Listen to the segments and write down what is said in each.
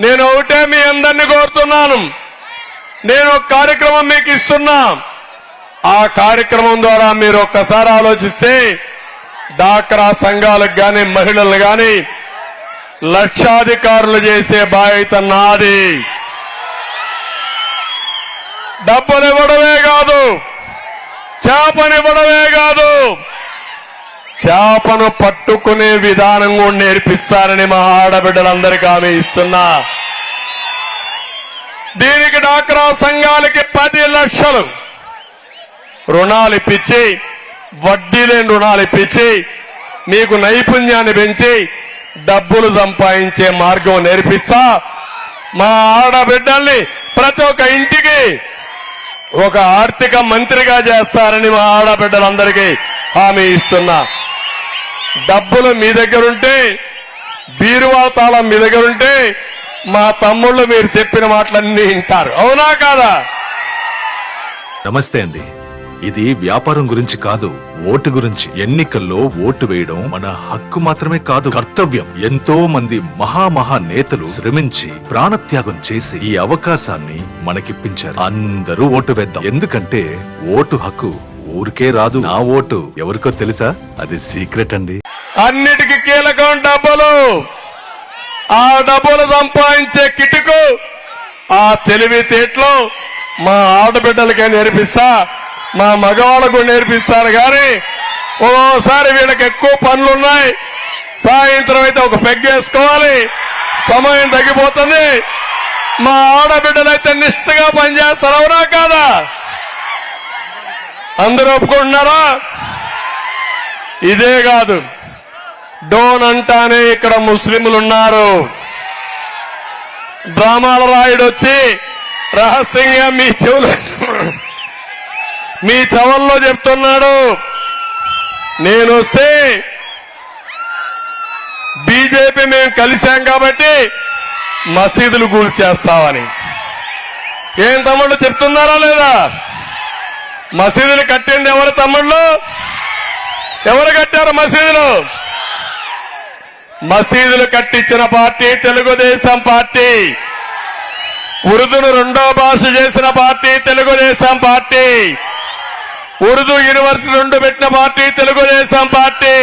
నేను ఒకటే మీ అందరినీ కోరుతున్నాను. నేను ఒక కార్యక్రమం మీకు ఇస్తున్నా. ఆ కార్యక్రమం ద్వారా మీరు ఒక్కసారి ఆలోచిస్తే డాక్రా సంఘాలకు గాని మహిళలు గాని లక్షాధికారులు చేసే బాధ్యత నాది. డబ్బులు ఇవ్వడమే కాదు, చేపనివ్వడమే కాదు, చేపను పట్టుకునే విధానం కూడా నేర్పిస్తారని మా ఆడబిడ్డలందరికీ హామీ ఇస్తున్నా. దీనికి డాక్రా సంఘాలకి 10 లక్షలు రుణాలు ఇప్పించి, వడ్డీ లేని రుణాలు ఇప్పించి, మీకు నైపుణ్యాన్ని పెంచి డబ్బులు సంపాదించే మార్గం నేర్పిస్తా. మా ఆడబిడ్డల్ని ప్రతి ఒక్క ఇంటికి ఒక ఆర్థిక మంత్రిగా చేస్తారని మా ఆడబిడ్డలందరికీ హామీ ఇస్తున్నా. డబ్బులు మీ దగ్గరుంటే, బీరువా తాళం మీ దగ్గరుంటే మా తమ్ముళ్ళు మీరు చెప్పిన మాటలన్నీ వింటారు. అవునా కాదా? నమస్తే అండి. ఇది వ్యాపారం గురించి కాదు, ఓటు గురించి. ఎన్నికల్లో ఓటు వేయడం మన హక్కు మాత్రమే కాదు, కర్తవ్యం. ఎంతో మంది మహా నేతలు శ్రమించి ప్రాణత్యాగం చేసి ఈ అవకాశాన్ని మనకిప్పించారు. అందరూ ఓటు వేద్దాం. ఎందుకంటే ఓటు హక్కు ఊరికే రాదు. నా ఓటు ఎవరికో తెలుసా? అది సీక్రెట్ అండి. అన్నిటికీ కీలకం డబ్బులు. ఆ డబ్బులు సంపాదించే కిటుకు, ఆ తెలివితేటలు మా ఆడబిడ్డలకే నేర్పిస్తా, మా మగవాళ్ళకు నేర్పిస్తారు. కానీ ఓసారి వీళ్ళకి ఎక్కువ పనులున్నాయి, సాయంత్రం అయితే ఒక పెగ్గేసుకోవాలి, సమయం తగ్గిపోతుంది. మా ఆడబిడ్డలైతే నిష్ఠగా పనిచేస్తారు. అవునా కాదా? అందరూ ఒప్పుకుంటున్నారా? ఇదే కాదు, డోన్ అంటానే ఇక్కడ ముస్లింలు ఉన్నారు. డ్రామాల రాయుడు వచ్చి రహస్యంగా మీ చెవుల్లో చెప్తున్నాడు, నేను వస్తే బీజేపీ మేము కలిశాం కాబట్టి మసీదులు కూల్చేస్తామని. ఏం తమ్ముళ్ళు చెప్తున్నారా లేదా? మసీదులు కట్టింది ఎవరు తమ్ముళ్ళు? ఎవరు కట్టారు మసీదులు? మసీదులు కట్టించిన పార్టీ తెలుగుదేశం పార్టీ. ఉర్దూను 2వ భాష చేసిన party Telugu Desam party. Urdu university 2 పెట్టిన పార్టీ తెలుగుదేశం పార్టీ.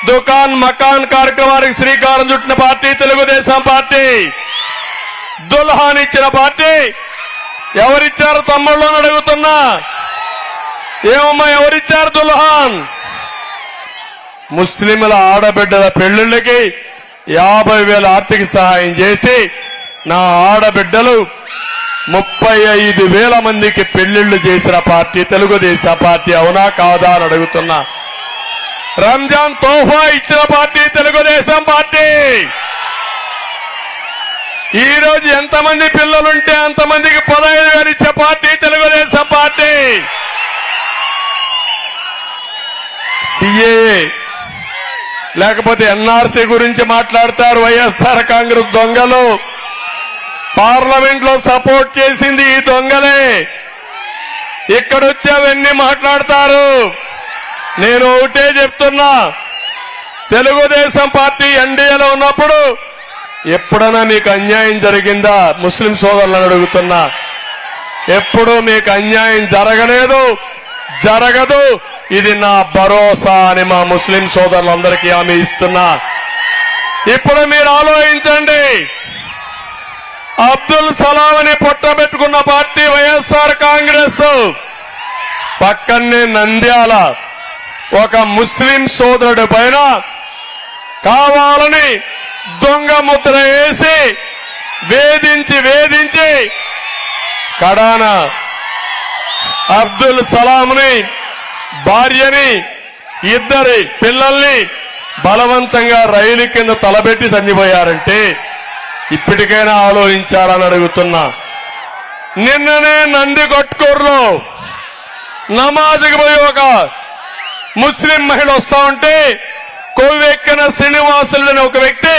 దుకాన్ మకాన్ కార్యక్రమానికి శ్రీకారం చుట్టిన పార్టీ తెలుగుదేశం పార్టీ. దుల్హాన్ ఇచ్చిన పార్టీ ఎవరిచ్చారు తమ్ముళ్ళు అని అడుగుతున్నా. ఏమమ్మా ఎవరిచ్చారు దుల్హాన్? ముస్లింల ఆడబిడ్డల పెళ్లిళ్ళకి 50,000 ఆర్థిక సహాయం చేసి నా ఆడబిడ్డలు 35,000 మందికి పెళ్లిళ్లు చేసిన పార్టీ తెలుగుదేశం పార్టీ. అవునా కాదా అని అడుగుతున్నా. రంజాన్ తోఫా ఇచ్చిన పార్టీ తెలుగుదేశం పార్టీ. ఈ రోజు ఎంతమంది పిల్లలుంటే అంతమందికి 15,000 ఇచ్చే పార్టీ తెలుగుదేశం పార్టీ. సిఏఏ లేకపోతే ఎన్ఆర్సీ గురించి మాట్లాడతారు వైఎస్ఆర్ కాంగ్రెస్ దొంగలు. పార్లమెంట్ లో సపోర్ట్ చేసింది ఈ దొంగలే. ఇక్కడొచ్చి అవన్నీ మాట్లాడతారు. నేను ఒకటే చెప్తున్నా, తెలుగుదేశం పార్టీ ఎన్డీఏలో ఉన్నప్పుడు ఎప్పుడైనా మీకు అన్యాయం జరిగిందా? ముస్లిం సోదరులను అడుగుతున్నా. ఎప్పుడు మీకు అన్యాయం జరగలేదు, జరగదు. ఇది నా భరోసా అని మా ముస్లిం సోదరులందరికీ హామీ ఇస్తున్నా. ఇప్పుడు మీరు ఆలోచించండి, అబ్దుల్ సలాం అని పొట్టబెట్టుకున్న పార్టీ వైఎస్ఆర్ కాంగ్రెస్. పక్కనే నంద్యాల ఒక ముస్లిం సోదరుడి పైన కావాలని దొంగ ముద్ర వేసి వేధించి కడాన అబ్దుల్ సలాంని, భార్యని, 2 పిల్లల్ని బలవంతంగా రైలు కింద తలబెట్టి చనిపోయారంటే ఇప్పటికైనా ఆలోచించాలని అడుగుతున్నా. నిన్ననే నందికొట్కూరులో నమాజ్కి పోయి ఒక ముస్లిం మహిళ వస్తా ఉంటే కొవ్వెక్కిన శ్రీనివాసులు అనే ఒక వ్యక్తి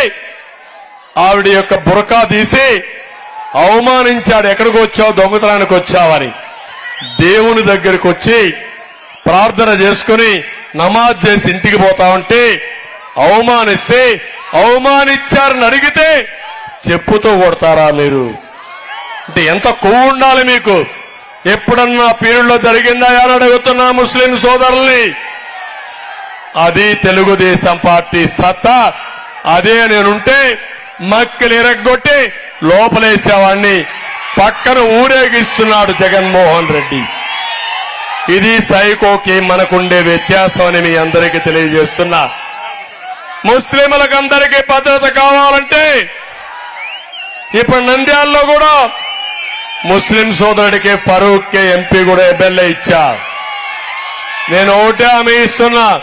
ఆవిడ యొక్క బురకా తీసి అవమానించాడు. ఎక్కడికి వచ్చావు? దొంగతనానికి వచ్చావని. దేవుని దగ్గరికి వచ్చి ప్రార్థన చేసుకుని నమాజ్ చేసి ఇంటికి పోతా ఉంటే అవమానిస్తే అవమానించారని అడిగితే చెప్పుతూ కొడతారా మీరు? అంటే ఎంత కొవ్వు ఉండాలి మీకు? ఎప్పుడన్నా పీరుల్లో జరిగిందా అని అడుగుతున్నా ముస్లిం సోదరుల్ని. అది తెలుగుదేశం పార్టీ సత్తా. అదే నేనుంటే మక్కలు ఎరగొట్టి లోపలేసేవాణ్ణి. పక్కన ఊరేగిస్తున్నాడు జగన్మోహన్ రెడ్డి. ఇది సైకోకి మనకుండే వ్యత్యాసం అని మీ అందరికీ తెలియజేస్తున్నా. ముస్లింలకు అందరికీ భద్రత కావాలంటే ఇప్పుడు నంద్యాలలో కూడా ముస్లిం సోదరుడికి ఫరూక్ కి ఎంపీ కూడా ఎమ్మెల్యే ఇచ్చా. నేను ఒకటే హామీ ఇస్తున్నా,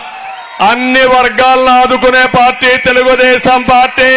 అన్ని వర్గాలను ఆదుకునే పార్టీ తెలుగుదేశం పార్టీ.